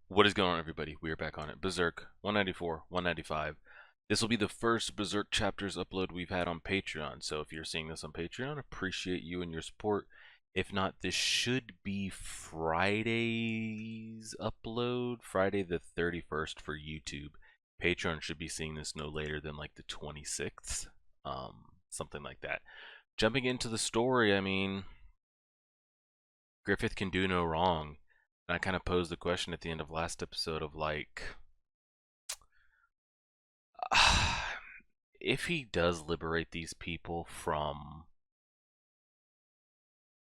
What is going on, everybody? We are back on it. Berserk 194, 195. This will be the first Berserk chapters upload we've had on Patreon. So if you're seeing this on Patreon, appreciate you and your support. If not, this should be Friday's upload, Friday the 31st for YouTube. Patreon should be seeing this no later than like the 26th, something like that. Jumping into the story, I mean, Griffith can do no wrong. And I kind of posed the question at the end of last episode of like, if he does liberate these people from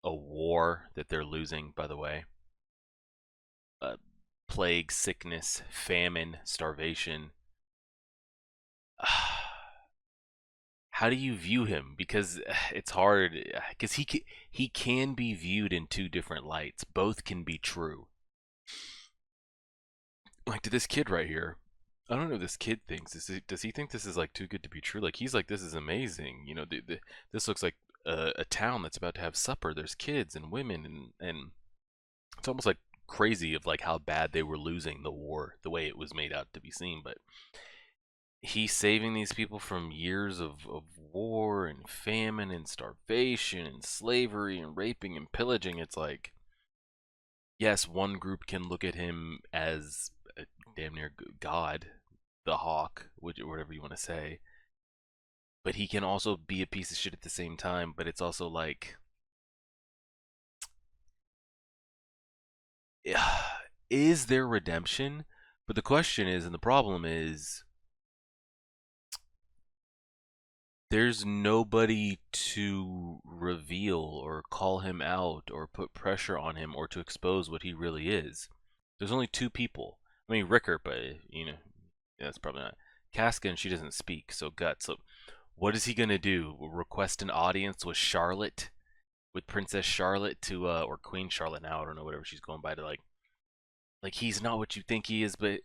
a war that they're losing, by the way, plague, sickness, famine, starvation, how do you view him? Because it's hard, because he can be viewed in two different lights. Both can be true. Like to this kid right here, I don't know. If this kid thinks does he think this is like too good to be true? Like he's like, this is amazing. You know, this looks like a town that's about to have supper. There's kids and women and it's almost like crazy of like how bad they were losing the war, the way it was made out to be seen. But he's saving these people from years of war and famine and starvation and slavery and raping and pillaging. It's like, yes, one group can look at him as a damn near god, the hawk, whatever you want to say, but he can also be a piece of shit at the same time. But it's also like, is there redemption? But the question is, and the problem is, there's nobody to reveal or call him out or put pressure on him or to expose what he really is. There's only two people. I mean, Ricker, but you know, that's probably not. Casca, she doesn't speak, so Guts. So what is he gonna do? Request an audience with Charlotte, with Princess Charlotte to, or Queen Charlotte now? I don't know, whatever she's going by, to like he's not what you think he is. But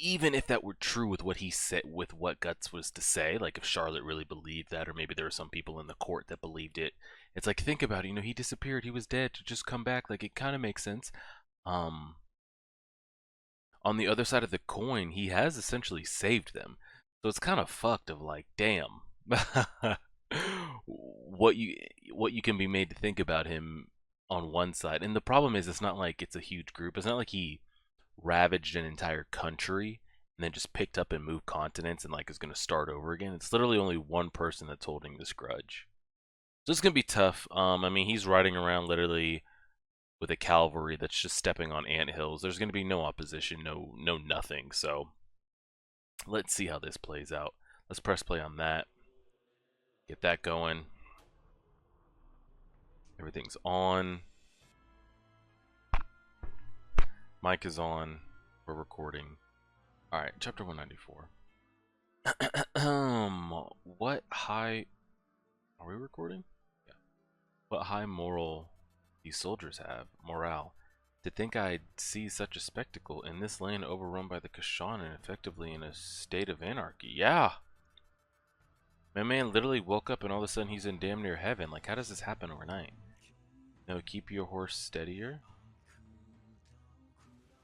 even if that were true with what he said, with what Guts was to say, like if Charlotte really believed that, or maybe there were some people in the court that believed it, it's like, think about it. You know, he disappeared, he was dead, to just come back. Like, it kind of makes sense. Um, on the other side of the coin, he has essentially saved them, so it's kind of fucked. Of like, damn, what you what you can be made to think about him on one side. And the problem is, it's not like it's a huge group. It's not like he ravaged an entire country and then just picked up and moved continents and like is going to start over again. It's literally only one person that's holding this grudge. So it's going to be tough. I mean, he's riding around literally with a cavalry that's just stepping on anthills. There's going to be no opposition, no nothing. So let's see how this plays out. Let's press play on that. Get that going. Everything's on. Mic is on. We're recording. All right, chapter 194. What high... Are we recording? Yeah. What high moral these soldiers have. Morale. To think I'd see such a spectacle in this land overrun by the Kashan and effectively in a state of anarchy. Yeah! My man literally woke up and all of a sudden he's in damn near heaven. Like, how does this happen overnight? No, keep your horse steadier.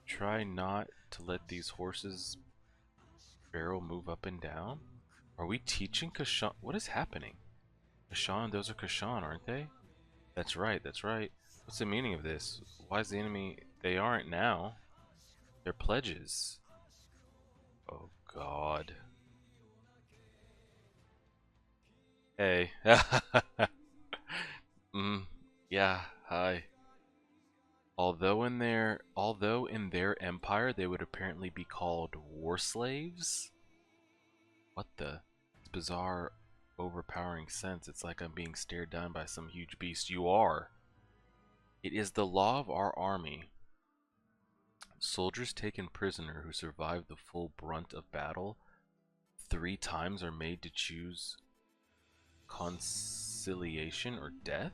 Try not to let these horses barrel move up and down. Are we teaching Kashan? What is happening? Kashan, those are Kashan, aren't they? That's right, that's right. What's the meaning of this? Why is the enemy... They aren't now. They're pledges. Oh, God. Hey. Yeah, hi. Although in their empire they would apparently be called war slaves? What the? It's bizarre, overpowering sense. It's like I'm being stared down by some huge beast. You are. It is the law of our army. Soldiers taken prisoner who survive the full brunt of battle 3 times are made to choose conciliation or death.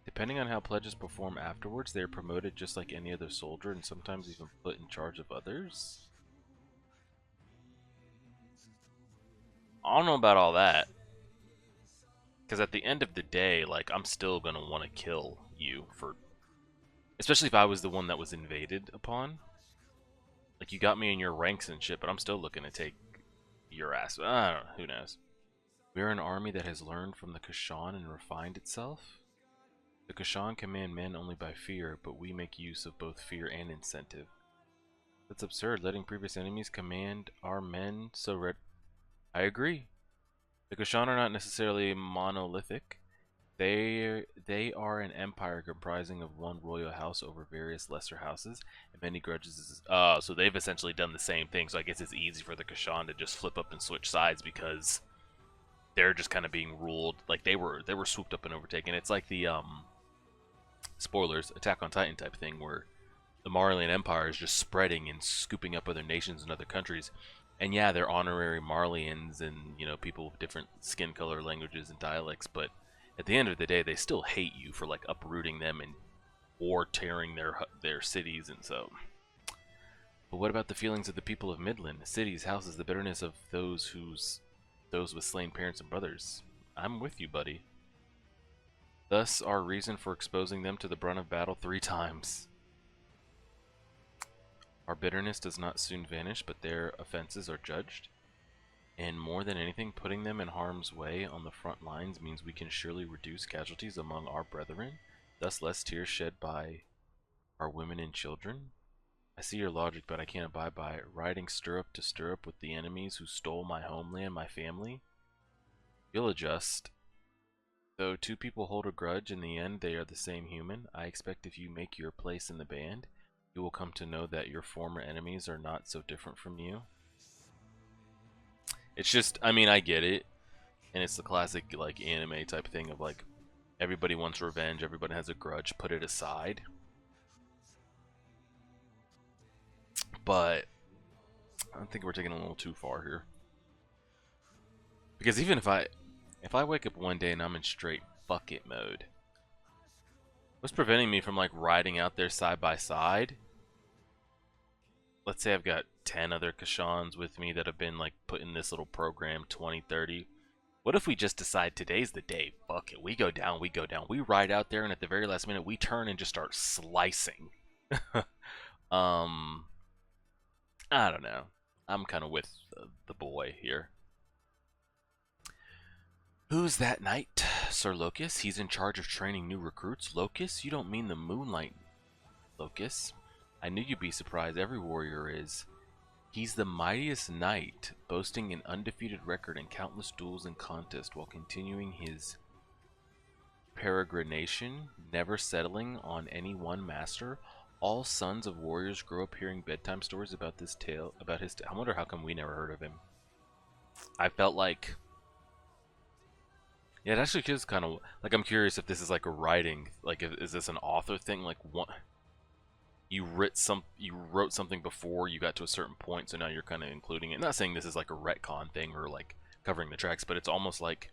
Depending on how pledges perform afterwards, they are promoted just like any other soldier and sometimes even put in charge of others. I don't know about all that. Because at the end of the day, like, I'm still going to want to kill you for... Especially if I was the one that was invaded upon. Like, you got me in your ranks and shit, but I'm still looking to take your ass. I don't know. Who knows? We are an army that has learned from the Kashan and refined itself. The Kashan command men only by fear, but we make use of both fear and incentive. That's absurd, letting previous enemies command our men so red. I agree. The Kashan are not necessarily monolithic. They are an empire comprising of one royal house over various lesser houses and many grudges. So they've essentially done the same thing. So I guess it's easy for the Kashan to just flip up and switch sides because they're just kind of being ruled like they were swooped up and overtaken. It's like the spoilers, Attack on Titan type thing, where the Marleyan Empire is just spreading and scooping up other nations and other countries. And yeah, they're honorary Marleyans and, you know, people with different skin color, languages, and dialects, but at the end of the day, they still hate you for, like, uprooting them and or tearing their cities. And so, but what about the feelings of the people of Midland, cities, houses, the bitterness of those with slain parents and brothers? I'm with you, buddy. Thus our reason for exposing them to the brunt of battle 3 times. Our bitterness does not soon vanish, but their offenses are judged. And more than anything, putting them in harm's way on the front lines means we can surely reduce casualties among our brethren, thus less tears shed by our women and children. I see your logic, but I can't abide by it. Riding stirrup to stirrup with the enemies who stole my homeland, my family. You'll adjust. Though 2 people hold a grudge, in the end they are the same human. I expect if you make your place in the band, you will come to know that your former enemies are not so different from you. It's just, I mean, I get it, and it's the classic, like, anime type thing of, like, everybody wants revenge, everybody has a grudge, put it aside. But I think we're taking it a little too far here. Because even if I wake up one day and I'm in straight fuck it mode, what's preventing me from, like, riding out there side by side? Let's say I've got 10 other Kashans with me that have been, like, put in this little program, 20, 30. What if we just decide today's the day? Fuck it. We go down, we go down. We ride out there, and at the very last minute, we turn and just start slicing. I don't know. I'm kind of with the boy here. Who's that knight? Sir Locus? He's in charge of training new recruits? Locus? You don't mean the Moonlight Locus? I knew you'd be surprised. Every warrior is. He's the mightiest knight, boasting an undefeated record in countless duels and contests while continuing his peregrination, never settling on any one master. All sons of warriors grow up hearing bedtime stories about this tale, about his I wonder how come we never heard of him. I felt like, yeah, it actually is kind of like, I'm curious if this is like a writing, like, is this an author thing? Like, what? You wrote something before you got to a certain point, so now you're kind of including it. I'm not saying this is like a retcon thing or like covering the tracks, but it's almost like,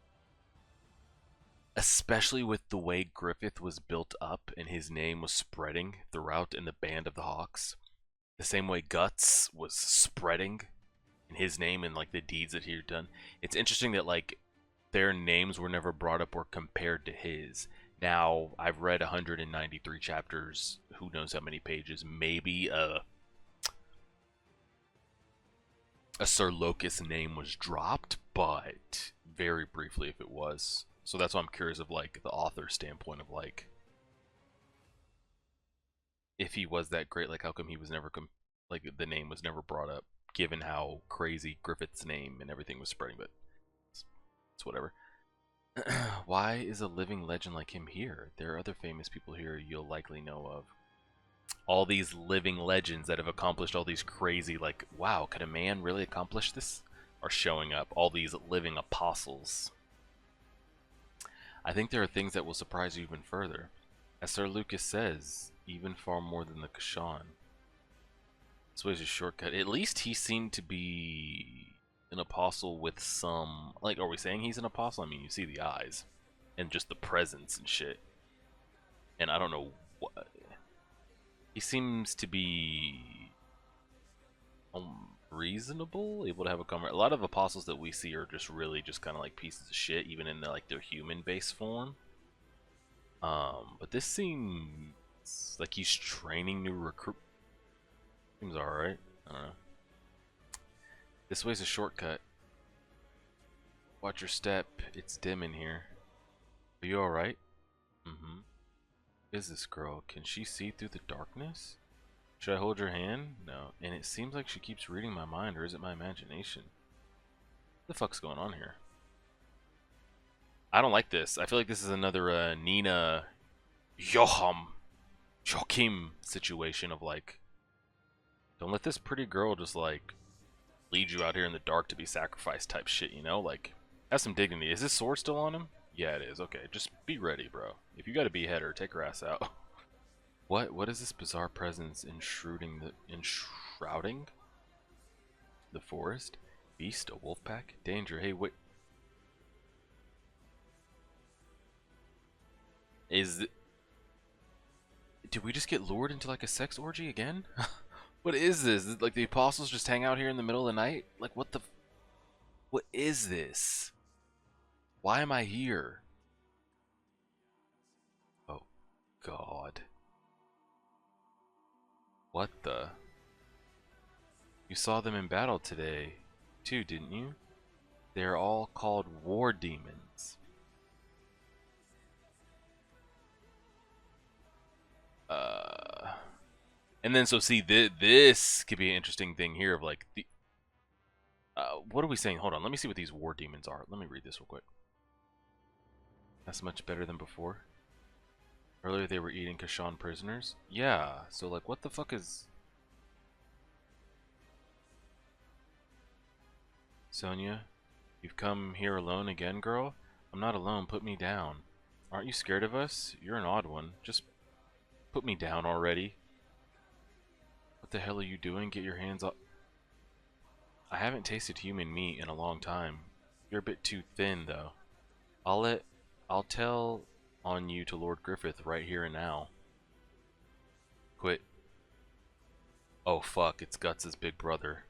especially with the way Griffith was built up and his name was spreading throughout in the Band of the Hawks, the same way Guts was spreading in his name and like the deeds that he had done. It's interesting that like their names were never brought up or compared to his. Now, I've read 193 chapters, who knows how many pages, maybe a Sir Locus name was dropped, but very briefly if it was. So that's why I'm curious of, like, the author's standpoint of, like, if he was that great, like, how come he was never, like, the name was never brought up, given how crazy Griffith's name and everything was spreading, but it's whatever. Why is a living legend like him here? There are other famous people here you'll likely know of. All these living legends that have accomplished all these crazy, like, wow, could a man really accomplish this? Are showing up. All these living apostles. I think there are things that will surprise you even further. As Sir Lucas says, even far more than the Kashan. This way's a shortcut. At least he seemed to be an apostle with some, like, are we saying he's an apostle? I mean, you see the eyes and just the presence and shit, and I don't know what he seems to be, reasonable, able to have a conversation. A lot of apostles that we see are just really just kind of like pieces of shit, even in like their human base form. But this seems like he's training new recruit. Seems alright. I don't know. This way's a shortcut. Watch your step. It's dim in here. Are you alright? Mm-hmm. Is this girl? Can she see through the darkness? Should I hold your hand? No. And it seems like she keeps reading my mind, or is it my imagination? What the fuck's going on here? I don't like this. I feel like this is another Nina Joachim situation of like, don't let this pretty girl just like lead you out here in the dark to be sacrificed type shit, you know? Like, have some dignity. Is this sword still on him? Yeah, it is. Okay, just be ready, bro. If you gotta behead her, take her ass out. What is this bizarre presence enshrouding the forest? Beast, a wolf pack? Danger. Hey, wait. Did we just get lured into like a sex orgy again? What is this? Like the apostles just hang out here in the middle of the night? Like what is this? Why am I here? Oh God. What the? You saw them in battle today too, didn't you? They're all called war demons. And then so see this could be an interesting thing here of like the what are we saying? Hold on, let me see what these war demons are. Let me read this real quick. That's much better than before. Earlier they were eating Kashan prisoners. Yeah, so like what the fuck is Sonia? You've come here alone again, girl? I'm not alone, put me down. Aren't you scared of us? You're an odd one. Just put me down already. What the hell are you doing? Get your hands up. I haven't tasted human meat in a long time. You're a bit too thin, though. I'll tell on you to Lord Griffith right here and now. Quit. Oh fuck, it's Guts' big brother.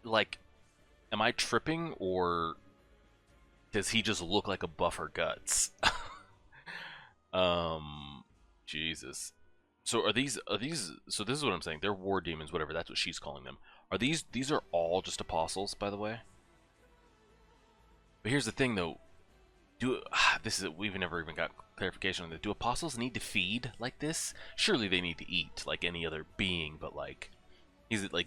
Like, am I tripping, or does he just look like a buffer Guts? Jesus. So are these so this is what I'm saying, they're war demons, whatever, that's what she's calling them. Are these are all just apostles, by the way? But here's the thing though, we've never even got clarification on this. Do apostles need to feed like this? Surely they need to eat like any other being, but like, is it like,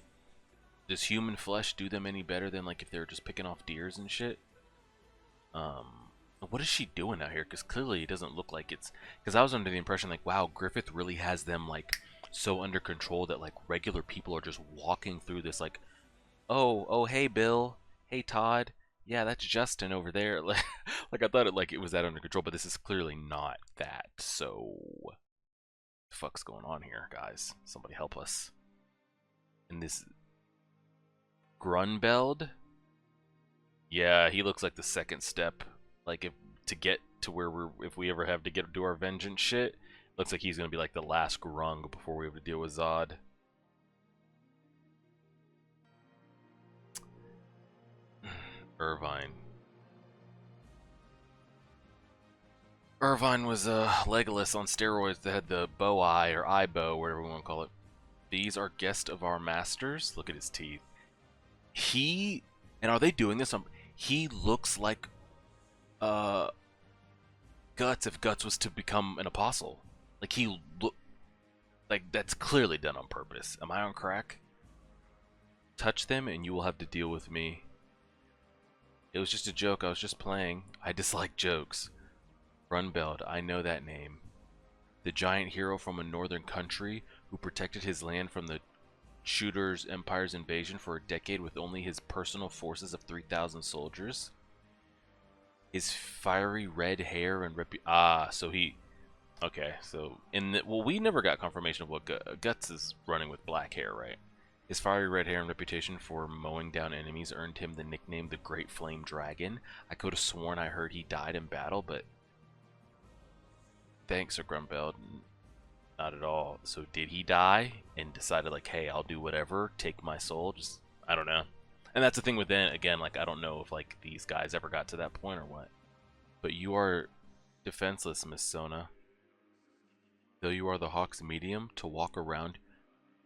does human flesh do them any better than like if they were just picking off deers and shit? What is she doing out here? Because clearly it doesn't look like it's... Because I was under the impression like, wow, Griffith really has them like so under control that like regular people are just walking through this like, oh, hey Bill, hey Todd, yeah, that's Justin over there. Like, I thought it was that under control, but this is clearly not that. So, what the fuck's going on here, guys? Somebody help us. And this Grunbeld, yeah, he looks like the second step. Like to get to where if we ever have to do our vengeance shit, looks like he's gonna be like the last grung before we have to deal with Zod. Irvine. Irvine was Legolas on steroids that had the bow eye or eye bow, whatever we want to call it. These are guests of our masters. Look at his teeth. And are they doing this? He looks like Guts if Guts was to become an apostle. Like like that's clearly done on purpose. Am I on crack? Touch them and you will have to deal with me. It was just a joke. I was just playing. I dislike jokes. Runbelt, I know that name. The giant hero from a northern country who protected his land from the Shooter's Empire's invasion for a decade with only his personal forces of 3,000 soldiers. His fiery red hair and so he... Okay, so... well, we never got confirmation of what Guts is running with black hair, right? His fiery red hair and reputation for mowing down enemies earned him the nickname the Great Flame Dragon. I could have sworn I heard he died in battle, but... Thanks, Sir Grumbeld. Not at all. So did he die and decided like, hey, I'll do whatever, take my soul? Just, I don't know. And that's the thing with them, again, like, I don't know if, like, these guys ever got to that point or what. But you are defenseless, Miss Sona. Though you are the Hawk's medium, to walk around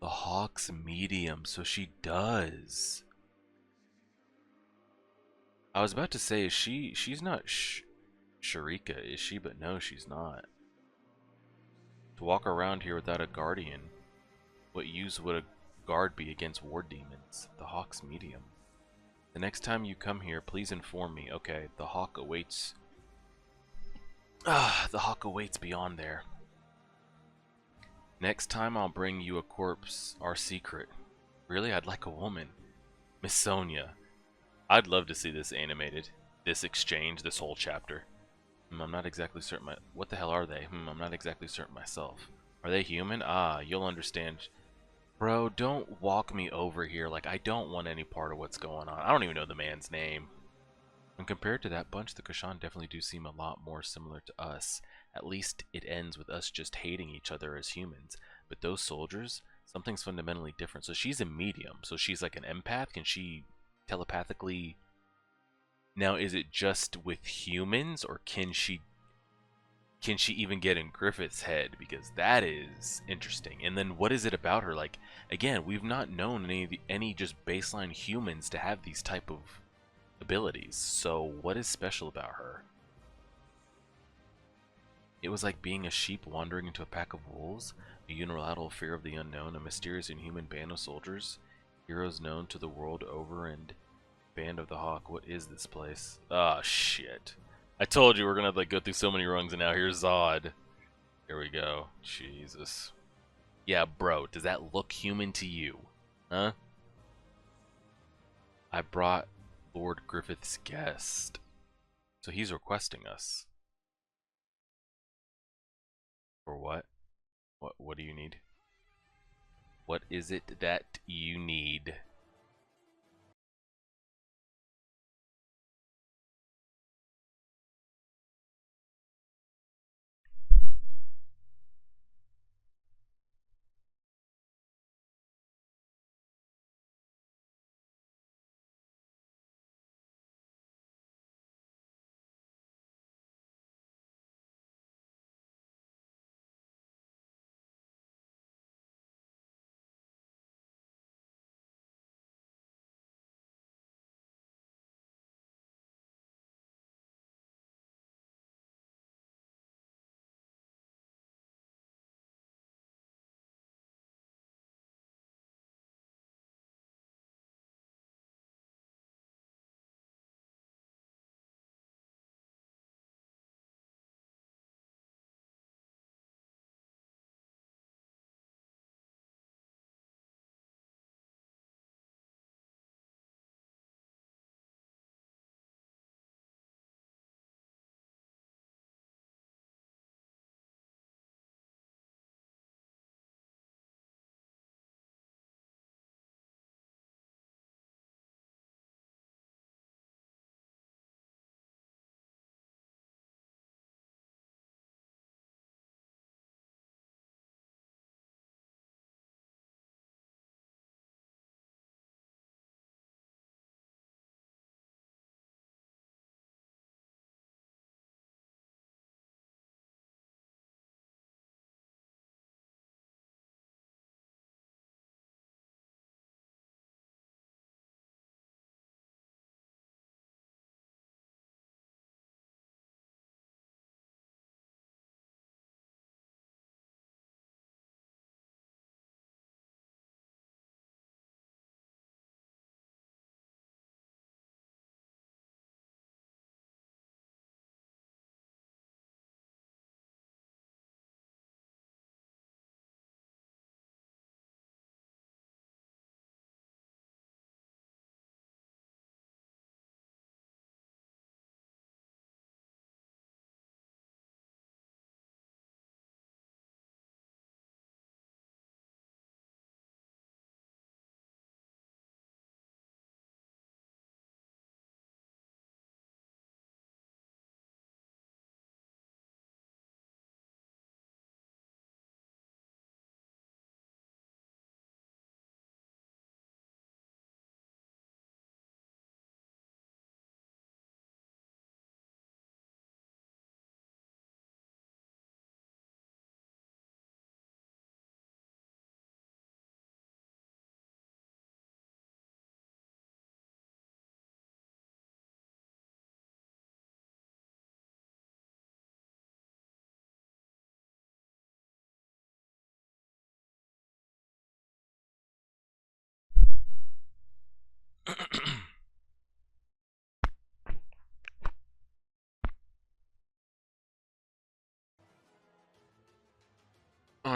The Hawk's medium, so she does. I was about to say, she's not Sharika, is she? But no, she's not. To walk around here without a guardian, what use would a guard be against war demons? The Hawk's medium. The next time you come here, please inform me. Okay, the Hawk awaits. The Hawk awaits beyond there. Next time I'll bring you a corpse, our secret. Really? I'd like a woman. Miss Sonia. I'd love to see this animated. This exchange, this whole chapter. I'm not exactly certain. What the hell are they? I'm not exactly certain myself. Are they human? Ah, you'll understand. Bro, don't walk me over here. Like, I don't want any part of what's going on. I don't even know the man's name. And compared to that bunch, the Kashan definitely do seem a lot more similar to us. At least it ends with us just hating each other as humans. But those soldiers, something's fundamentally different. So she's a medium. So she's like an empath. Can she telepathically... Now, is it just with humans, or can she even get in Griffith's head? Because that is interesting. And then what is it about her? Like, again, we've not known any just baseline humans to have these type of abilities. So what is special about her? It was like being a sheep wandering into a pack of wolves, a unilateral fear of the unknown, a mysterious inhuman band of soldiers, heroes known to the world over, and Band of the Hawk. What is this place? Ah, shit. I told you we're gonna like go through so many rungs, and now here's Zod. Here we go. Jesus. Yeah, bro, does that look human to you? Huh? I brought Lord Griffith's guest. So he's requesting us. For what? What do you need? What is it that you need?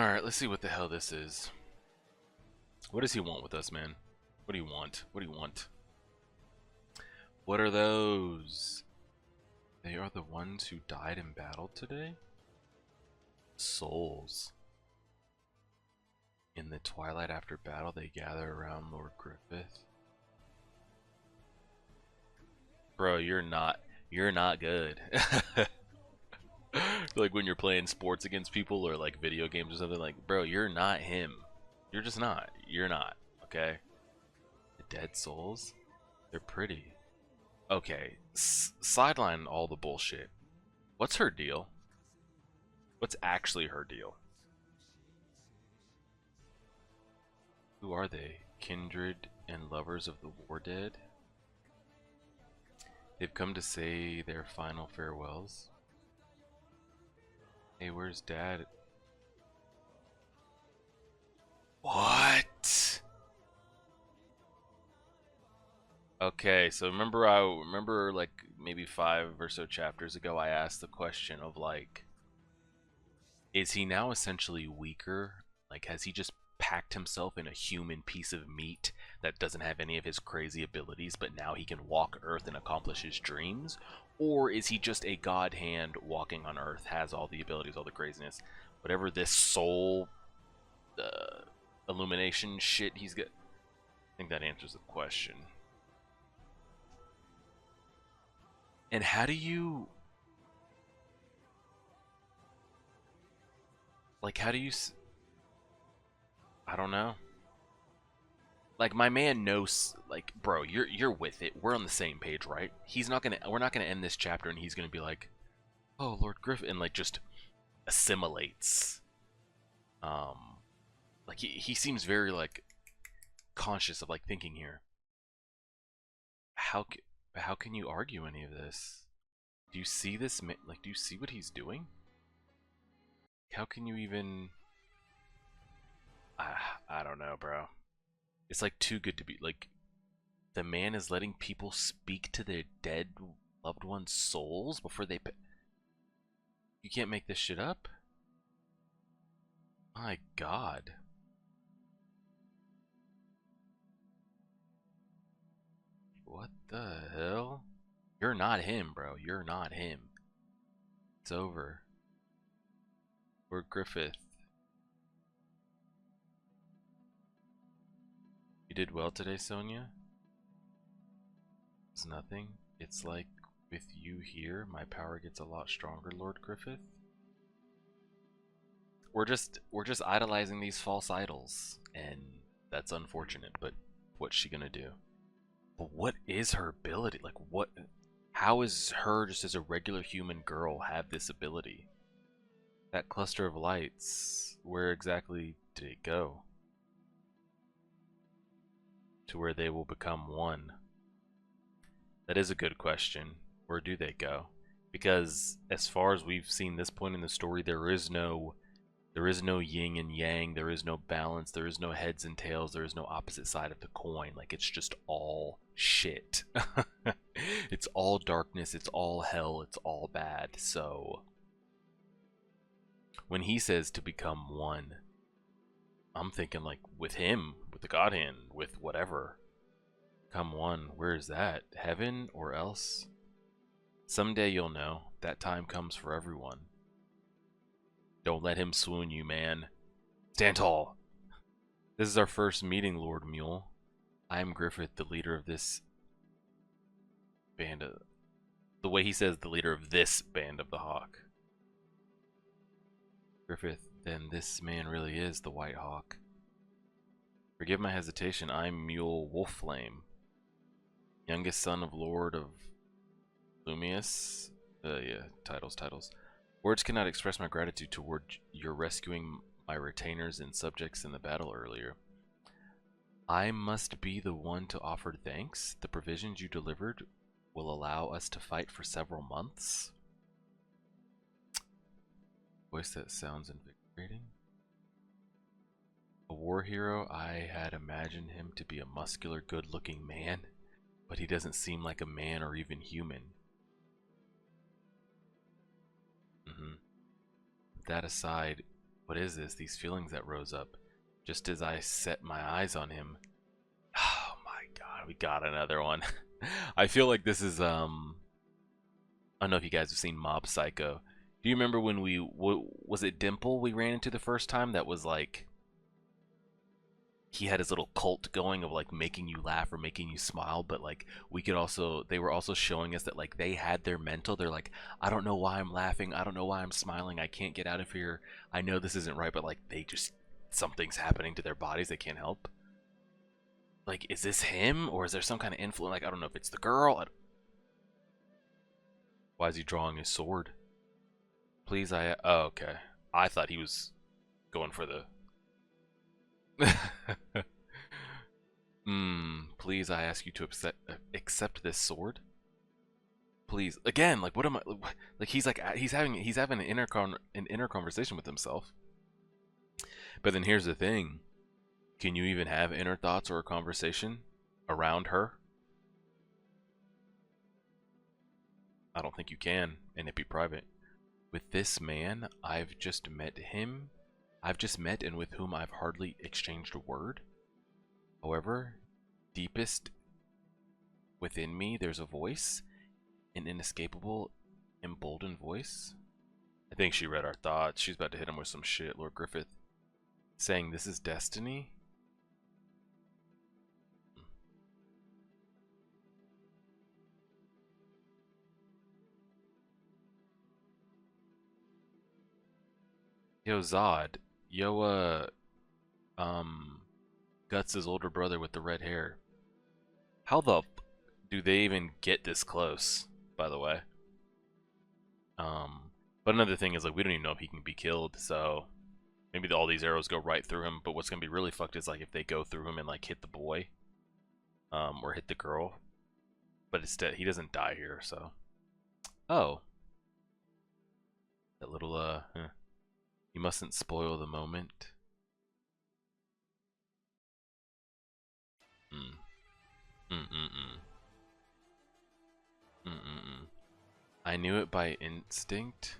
Alright, let's see what the hell this is. What does he want with us, man? What do you want? What do you want? What are those? They are the ones who died in battle today? Souls. In the twilight after battle, they gather around Lord Griffith. Bro, you're not good. Like when you're playing sports against people or like video games or something, like, bro, you're not him. You're just not. You're not, okay? The dead souls? They're pretty. Okay, sideline all the bullshit. What's her deal? What's actually her deal? Who are they? Kindred and lovers of the war dead? They've come to say their final farewells. Hey, where's Dad? What? Okay, so remember like maybe 5 or so chapters ago I asked the question of like, is he now essentially weaker? Like, has he just packed himself in a human piece of meat that doesn't have any of his crazy abilities, but now he can walk Earth and accomplish his dreams? Or is he just a god hand walking on Earth, has all the abilities, all the craziness, whatever this soul illumination shit he's got? I think that answers the question. And how do you, like, how do you, I don't know. Like, my man knows, like, bro, you're with it. We're on the same page, right? We're not gonna end this chapter and he's gonna be like, oh, Lord Griffith, and like just assimilates. Like he seems very like conscious of like thinking here. How can you argue any of this? Do you see this? Like, do you see what he's doing? How can you even? I don't know, bro. It's like too good to be like. The man is letting people speak to their dead loved ones' souls before they. You can't make this shit up. My God. What the hell? You're not him, bro. You're not him. It's over. We're Griffith. You did well today, Sonia? It's nothing. It's like with you here, my power gets a lot stronger, Lord Griffith. We're just idolizing these false idols, and that's unfortunate, but what's she gonna do? But what is her ability? Like, what? How is her, just as a regular human girl, have this ability? That cluster of lights, where exactly did it go? To where they will become one. That is a good question. Where do they go? Because as far as we've seen this point in the story, there is no yin and yang, there is no balance, there is no heads and tails, there is no opposite side of the coin. Like, it's just all shit. It's all darkness, it's all hell, it's all bad. So when he says to become one, I'm thinking like with him, with the God Hand, with whatever. Come one, where is that? Heaven or else? Someday you'll know. That time comes for everyone. Don't let him swoon you, man. Stand tall. This is our first meeting, Lord Mule. I am Griffith, the leader of this band of... The way he says the leader of this band of the Hawk. Griffith, then this man really is the White Hawk. Forgive my hesitation, I'm Mule Wolfflame, youngest son of Lord of Lumius. Yeah, titles. Words cannot express my gratitude toward your rescuing my retainers and subjects in the battle earlier. I must be the one to offer thanks. The provisions you delivered will allow us to fight for several months. Voice that sounds invigorating. A war hero, I had imagined him to be a muscular, good-looking man, but he doesn't seem like a man or even human. That aside, What is this? These feelings that rose up just as I set my eyes on him. Oh my god, we got another one. I feel like this is I don't know if you guys have seen Mob Psycho. Do you remember when was it Dimple we ran into the first time that was like he had his little cult going of like making you laugh or making you smile, but like we could also they were also showing us that like they had their mental. They're like, I don't know why I'm laughing, I don't know why I'm smiling, I can't get out of here, I know this isn't right, but like they just something's happening to their bodies they can't help. Like, is this him or is there some kind of influence? Like, I don't know if it's the girl. Why is he drawing his sword? Please, oh, okay. I thought he was going for the please, I ask you to accept this sword. Please, again, like, what am I? Like, he's having an inner conversation with himself. But then here's the thing: can you even have inner thoughts or a conversation around her? I don't think you can, and it be private. With this man, I've just met and with whom I've hardly exchanged a word. However, deepest within me, there's a voice, an inescapable, emboldened voice. I think she read our thoughts. She's about to hit him with some shit, Lord Griffith. Saying this is destiny? Yo, Zod. Yo, Guts' older brother with the red hair. How the do they even get this close, by the way? But another thing is, like, we don't even know if he can be killed, so maybe all these arrows go right through him, but what's gonna be really fucked is, like, if they go through him and, like, hit the boy, or hit the girl. But instead, he doesn't die here, so. Oh. That little, you mustn't spoil the moment. Mm. Mm-mm-mm. Mm-mm-mm. I knew it by instinct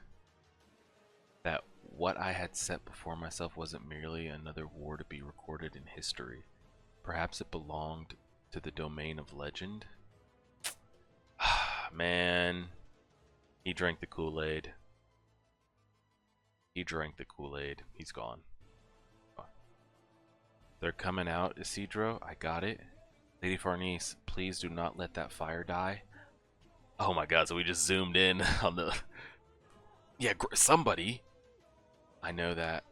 that what I had set before myself wasn't merely another war to be recorded in history. Perhaps it belonged to the domain of legend. Man, he drank the Kool-Aid. He drank the Kool-Aid. He's gone. They're coming out, Isidro. I got it. Lady Farnese, please do not let that fire die. Oh my god, so we just zoomed in on the... Yeah, somebody. I know that.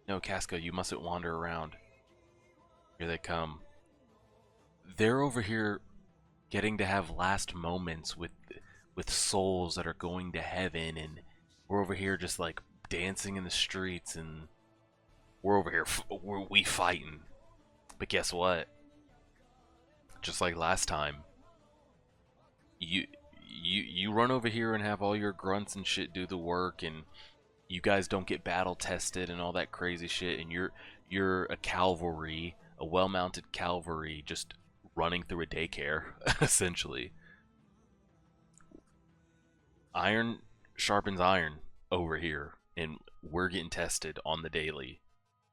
No, Casca, you mustn't wander around. Here they come. They're over here getting to have last moments with souls that are going to heaven, and we're over here just like dancing in the streets, and we're over here we fighting. But guess what? Just like last time, you run over here and have all your grunts and shit do the work, and you guys don't get battle tested and all that crazy shit, and you're a cavalry, a well-mounted cavalry, just running through a daycare, essentially. Iron sharpens iron over here, and we're getting tested on the daily.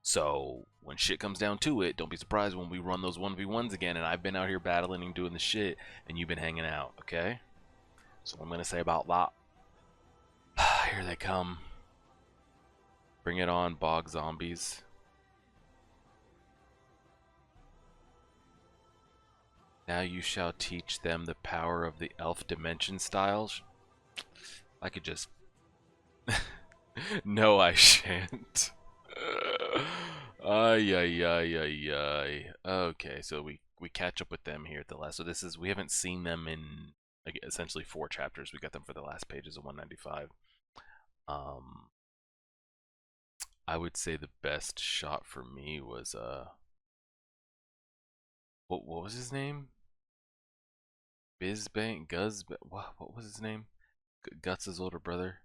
So when shit comes down to it, don't be surprised when we run those 1v1s again, and I've been out here battling and doing the shit, and you've been hanging out, okay? So I'm gonna say about that. Here they come. Bring it on, bog zombies. Now you shall teach them the power of the elf dimension styles. I could just... No, I shan't. Ay, ay, ay, ay, ay. Okay, so we catch up with them here at the last. So this is, we haven't seen them in like, essentially 4 chapters. We got them for the last pages of 195. I would say the best shot for me was what was his name? Bizbank, what was his name? Guts' older brother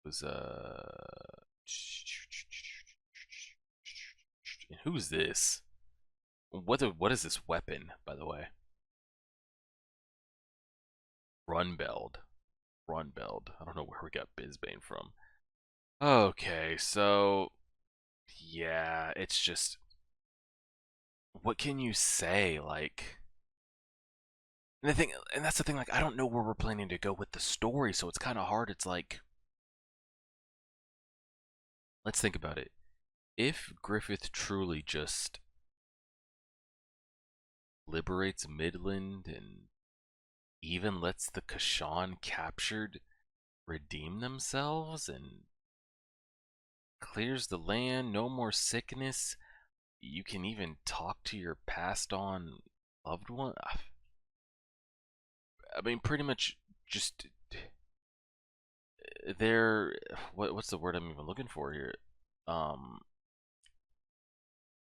was who's this? What is this weapon, by the way? Runbeld. Runbeld. I don't know where we got Bizbane from. Okay, so yeah, it's just what can you say? Like, and the thing, and that's the thing. Like, I don't know where we're planning to go with the story, so it's kind of hard. It's like, let's think about it. If Griffith truly just liberates Midland and even lets the Kashan captured redeem themselves and clears the land, no more sickness, you can even talk to your passed on loved one. I mean, pretty much just they're what's the word I'm even looking for here? Um,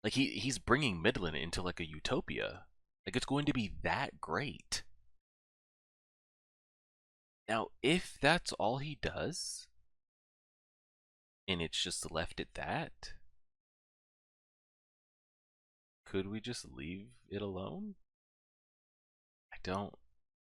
like he's bringing Midland into like a utopia. Like it's going to be that great. Now, if that's all he does, and it's just left at that, could we just leave it alone? I don't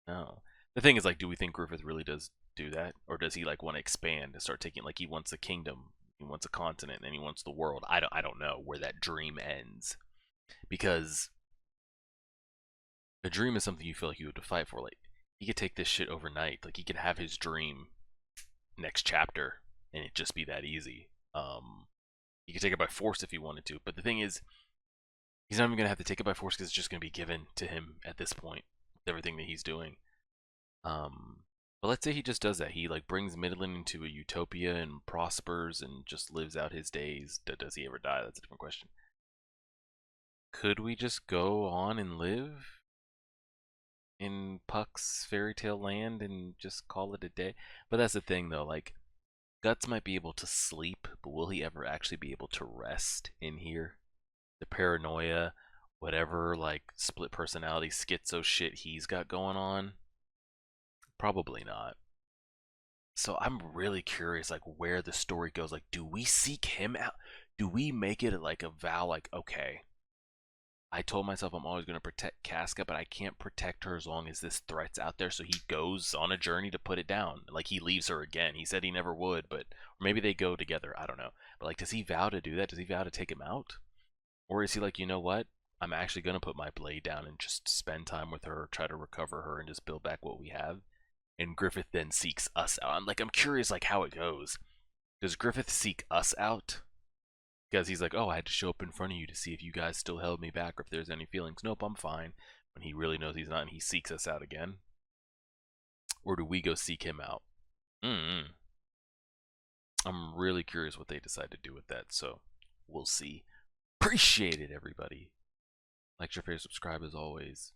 know. The thing is, like, do we think Griffith really does do that, or does he like want to expand and start taking like he wants a kingdom, he wants a continent, and he wants the world? I don't know where that dream ends because a dream is something you feel like you have to fight for. Like he could take this shit overnight. Like he could have his dream next chapter, and it just be that easy. He could take it by force if he wanted to, but the thing is, he's not even gonna have to take it by force because it's just gonna be given to him at this point with everything that he's doing. Um, but let's say he just does that. He like brings Midland into a utopia and prospers and just lives out his days. Does he ever die? That's a different question. Could we just go on and live in Puck's fairy tale land and just call it a day? But that's the thing though, like Guts might be able to sleep, but will he ever actually be able to rest in here? The paranoia, whatever like split personality schizo shit he's got going on? Probably not. So I'm really curious like where the story goes. Like do we seek him out? Do we make it like a vow like okay, I told myself I'm always going to protect Casca, but I can't protect her as long as this threat's out there, so he goes on a journey to put it down. Like he leaves her again. He said he never would, but or maybe they go together. I don't know. But like does he vow to do that? Does he vow to take him out? Or is he like, "You know what? I'm actually going to put my blade down and just spend time with her, try to recover her and just build back what we have." And Griffith then seeks us out. I'm curious like how it goes. Does Griffith seek us out? Because he's like, oh, I had to show up in front of you to see if you guys still held me back or if there's any feelings. Nope, I'm fine. When he really knows he's not and he seeks us out again. Or do we go seek him out? Mm-hmm. I'm really curious what they decide to do with that. So we'll see. Appreciate it, everybody. Like, share, favorite, subscribe as always.